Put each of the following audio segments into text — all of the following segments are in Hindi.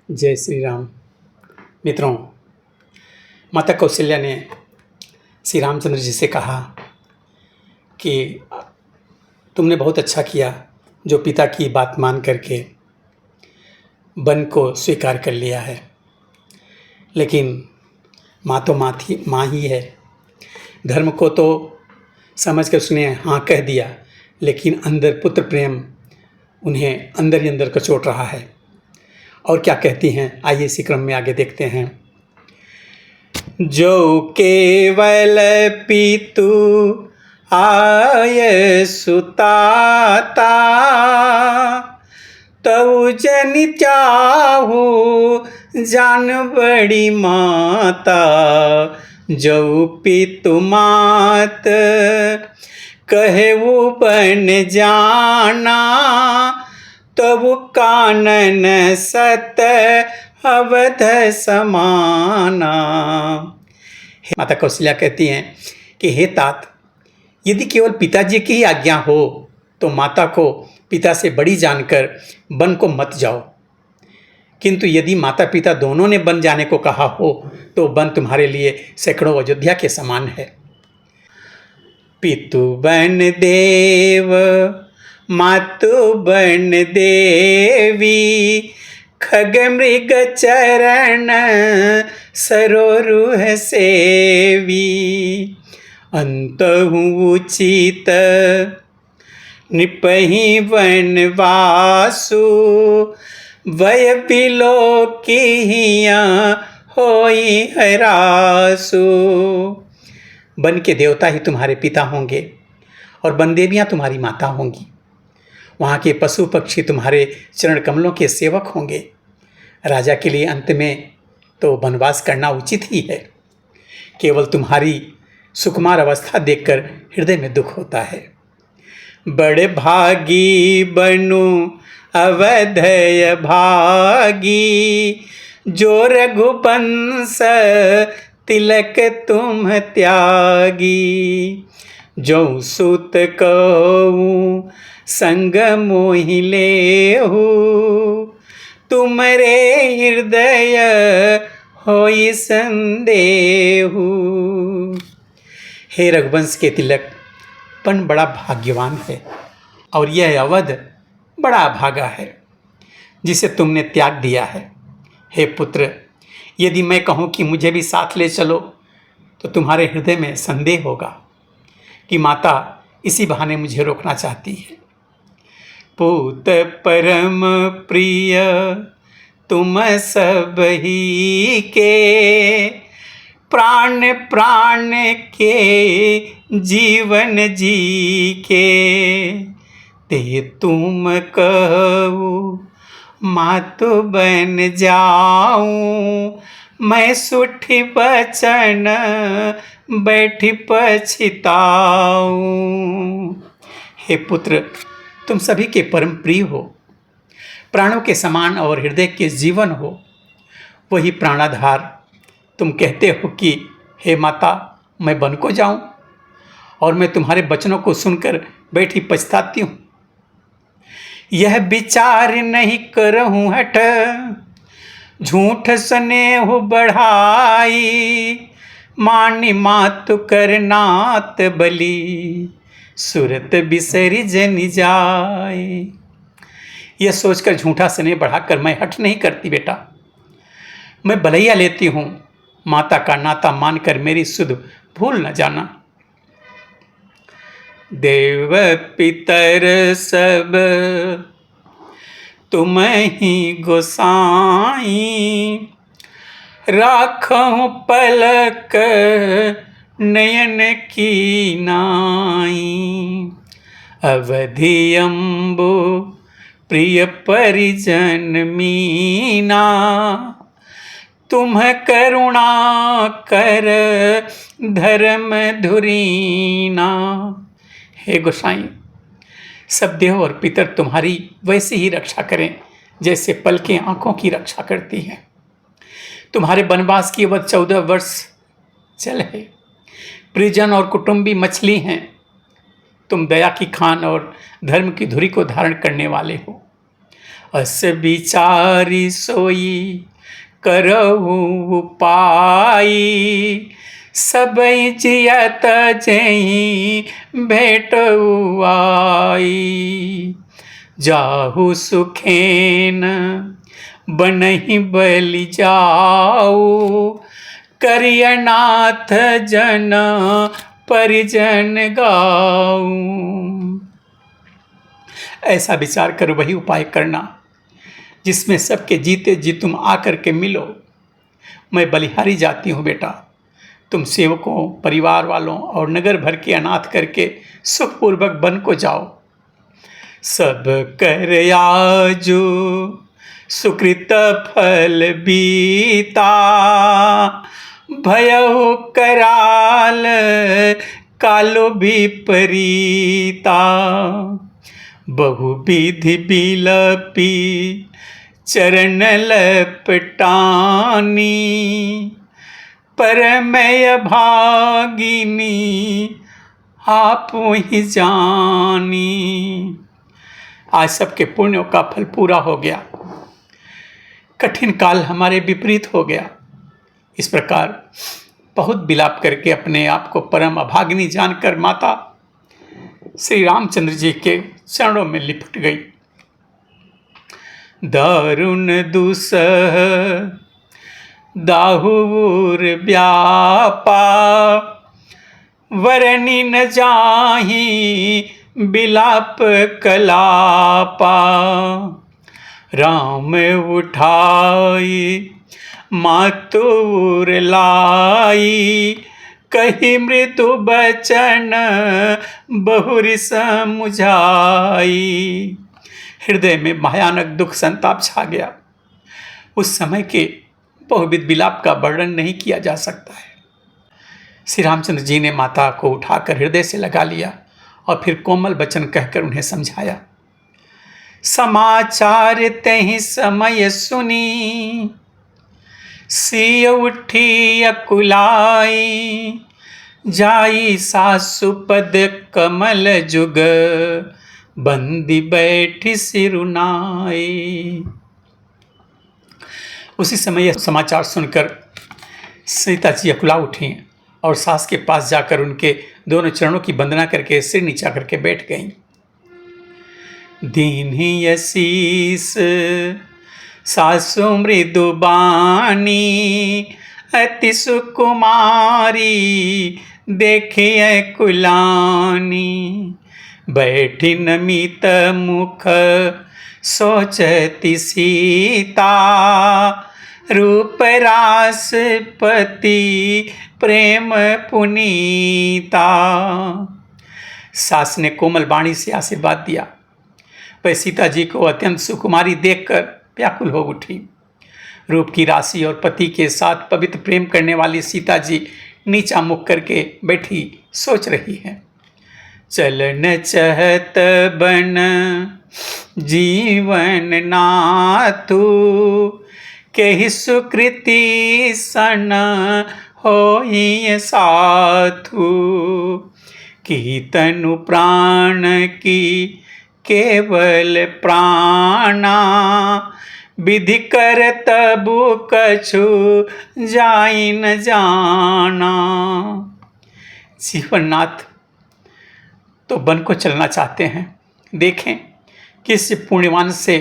जय श्री राम। मित्रों, माता कौशल्या ने श्री रामचंद्र जी से कहा कि तुमने बहुत अच्छा किया जो पिता की बात मान करके वन को स्वीकार कर लिया है, लेकिन माँ तो माँ ही है। धर्म को तो समझ कर उसने हाँ कह दिया, लेकिन अंदर पुत्र प्रेम उन्हें अंदर ही अंदर कचोट रहा है। और क्या कहती हैं, आइए इसी क्रम में आगे देखते हैं। जो केवल पितु आय सुताता, तऊ जन चाहू जान बड़ी माता। जो पितु मात कहे वो बन जाना, तब कानन सत अवध समाना। माता कौशल्या कहती हैं कि हे तात, यदि केवल पिताजी की ही आज्ञा हो तो माता को पिता से बड़ी जानकर वन को मत जाओ, किंतु यदि माता पिता दोनों ने वन जाने को कहा हो तो वन तुम्हारे लिए सैकड़ों अयोध्या के समान है। पितु बन देव मातु बन देवी, खग मृग चरण सरोरुह सेवी। अंतहु उचित निपहि वनवासु, वय बिलो किहिया होई हरासु। वन के देवता ही तुम्हारे पिता होंगे और वन देवियाँ तुम्हारी माता होंगी। वहाँ के पशु पक्षी तुम्हारे चरण कमलों के सेवक होंगे। राजा के लिए अंत में तो वनवास करना उचित ही है। केवल तुम्हारी सुकुमार अवस्था देखकर हृदय में दुख होता है। बड़े भागी बनू अवधय भागी, जो रघुवंश तिलक तुम त्यागी। जो सुत कहूँ संग मोहि लेहु, तुमरे हृदय होई संदेहु। हे रघुवंश के तिलक, पन बड़ा भाग्यवान है और यह अवध बड़ा भागा है जिसे तुमने त्याग दिया है। हे पुत्र, यदि मैं कहूँ कि मुझे भी साथ ले चलो तो तुम्हारे हृदय में संदेह होगा कि माता इसी बहाने मुझे रोकना चाहती है। पूत परम प्रिय तुम सब ही के, प्राण प्राण के जीवन जी के। ते तुम कहू मातु बन जाऊं, मैं सुठी बचन बैठी पछताऊं। हे पुत्र, तुम सभी के परम प्रिय हो, प्राणों के समान और हृदय के जीवन हो। वही प्राणाधार तुम कहते हो कि हे माता, मैं वन को जाऊं, और मैं तुम्हारे वचनों को सुनकर बैठी पछताती हूँ। यह विचार नहीं करहूँ हठ, झूठ स्नेह बढ़ाई। मानी मातु करनात बलि, सुरत बिसरी जन जाए। यह सोचकर झूठा स्नेह बढ़ाकर मैं हठ नहीं करती बेटा। मैं बलैया लेती हूँ, माता का नाता मानकर मेरी सुध भूल न जाना। देव पितर सब तुम ही गोसाई, राखहुं पलक नयन की नाई। अवधि अम्बु प्रिय परिजन मीना, तुम करुणा कर धर्म धुरीना। हे गोसाई, सब देव और पितर तुम्हारी वैसी ही रक्षा करें जैसे पलकें आँखों की रक्षा करती हैं। तुम्हारे वनवास की अवधि 14 वर्ष चल है। परिजन और कुटुंबी मछली हैं, तुम दया की खान और धर्म की धुरी को धारण करने वाले हो। अस विचारी सोई करहु उपाय, सबई जियत जही भेटउ आई। जाहु सुखेन बनहि बलि जाऊ, करियनाथ जन परिजन गाऊं। ऐसा विचार कर वही उपाय करना जिसमें सबके जीते जी तुम आकर के मिलो। मैं बलिहारी जाती हूँ बेटा, तुम सेवकों, परिवार वालों और नगर भर के अनाथ करके सुखपूर्वक वन को जाओ। सब कर आजू सुकृत फल बीता, भयउ कराल कालो विपरीता। बहुविधि बिलपी चरण लपटानी, परमय भागिनी आप ही जानी। आज सबके पुण्यों का फल पूरा हो गया, कठिन काल हमारे विपरीत हो गया। इस प्रकार बहुत विलाप करके अपने आप को परम अभागिनी जानकर माता श्री रामचंद्र जी के चरणों में लिपट गई। दारुण दुसह दाहुर व्यापा, वरनी न जाहि बिलाप कलापा। राम उठाई मातुर लाई, कही मृदु बचन बहुरि समुझाई। हृदय में भयानक दुख संताप छा गया। उस समय के बहुविध विलाप का वर्णन नहीं किया जा सकता है। श्री रामचंद्र जी ने माता को उठाकर हृदय से लगा लिया और फिर कोमल वचन कहकर उन्हें समझाया। समाचार तहि समय सुनी, सिय उठी अकुलाई। जाई सासुपद कमल जुग, बंदी बैठी सिरुनाई। उसी समय यह समाचार सुनकर सीता जी अकुला उठी और सास के पास जाकर उनके दोनों चरणों की वंदना करके सिर नीचा करके बैठ गईं। दीन्ही असीस सासु मृदु बानी, अति सुकुमारी देखिए कुलानी। बैठी नमित मुख सोचती सीता, रूप रास पति प्रेम पुनीता। सास ने कोमल वाणी से आशीर्वाद दिया। वह सीता जी को अत्यंत सुकुमारी देखकर व्याकुल हो उठी। रूप की राशि और पति के साथ पवित्र प्रेम करने वाली सीता जी नीचा मुख करके बैठी सोच रही है। चलन चहत बन जीवन नाथु, केहि सुकृति सन होई साथु। की तनु प्राण की केवल प्राणा, विधि कर तबु कछु जाई न जाना। जीवननाथ तो वन को चलना चाहते हैं, देखें किस पुण्यवान से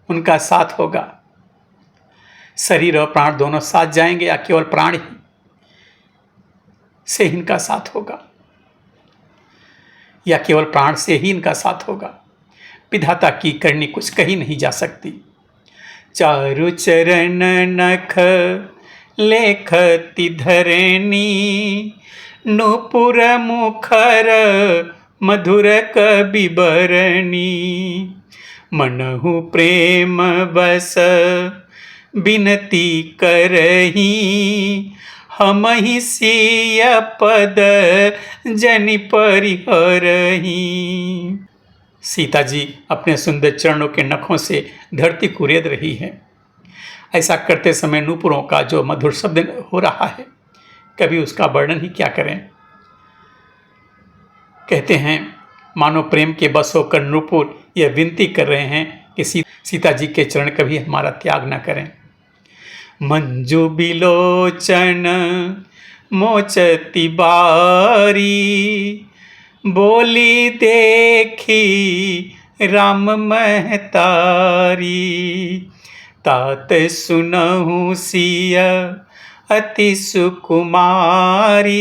उनका साथ होगा। शरीर और प्राण दोनों साथ जाएंगे या केवल प्राण ही से इनका साथ होगा, या केवल प्राण से ही इनका साथ होगा। विधाता की करनी कुछ कही नहीं जा सकती। चारु चरण नख लेखति धरणी, नूपुर मुखर मधुर कवि बरणी। मनहु प्रेम बस बिनती करही, हमहि सिय पद जनि परिहरही। सीता जी अपने सुंदर चरणों के नखों से धरती कुरेद रही है। ऐसा करते समय नूपुरों का जो मधुर शब्द हो रहा है, कभी उसका वर्णन ही क्या करें। कहते हैं मानो प्रेम के बस होकर नूपुर यह विनती कर रहे हैं कि सीता जी के चरण कभी हमारा त्याग न करें। मंजू बिलोचन मोचती बारी, बोली देखी राम महतारी। तात सुनहु सिया अति सुकुमारी,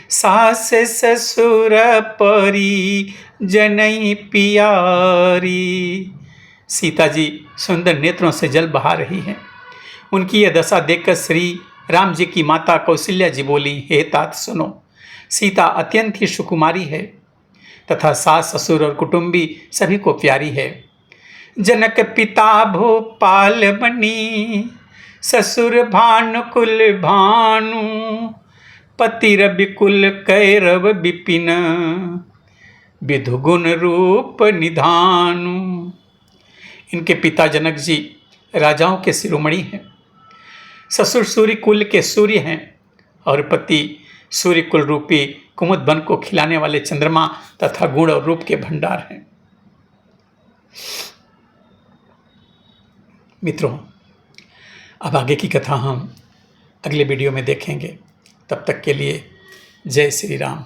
सास ससुर परी जनई पियारी। सीता जी सुंदर नेत्रों से जल बहा रही हैं। उनकी यह दशा देखकर श्री राम जी की माता कौशल्या जी बोली, हे तात सुनो, सीता अत्यंत ही सुकुमारी है तथा सास ससुर और कुटुंबी सभी को प्यारी है। जनक पिता भूपाल बनी, ससुर भानुकुल भानु, पति रविकुल कैरव विपिन, विधु गुण रूप निधानु। इनके पिता जनक जी राजाओं के शिरोमणि हैं, ससुर सूर्य कुल के सूर्य हैं और पति सूर्य कुल रूपी कुमुद वन को खिलाने वाले चंद्रमा तथा गुण और रूप के भंडार हैं। मित्रों, अब आगे की कथा हम अगले वीडियो में देखेंगे। तब तक के लिए जय श्री राम।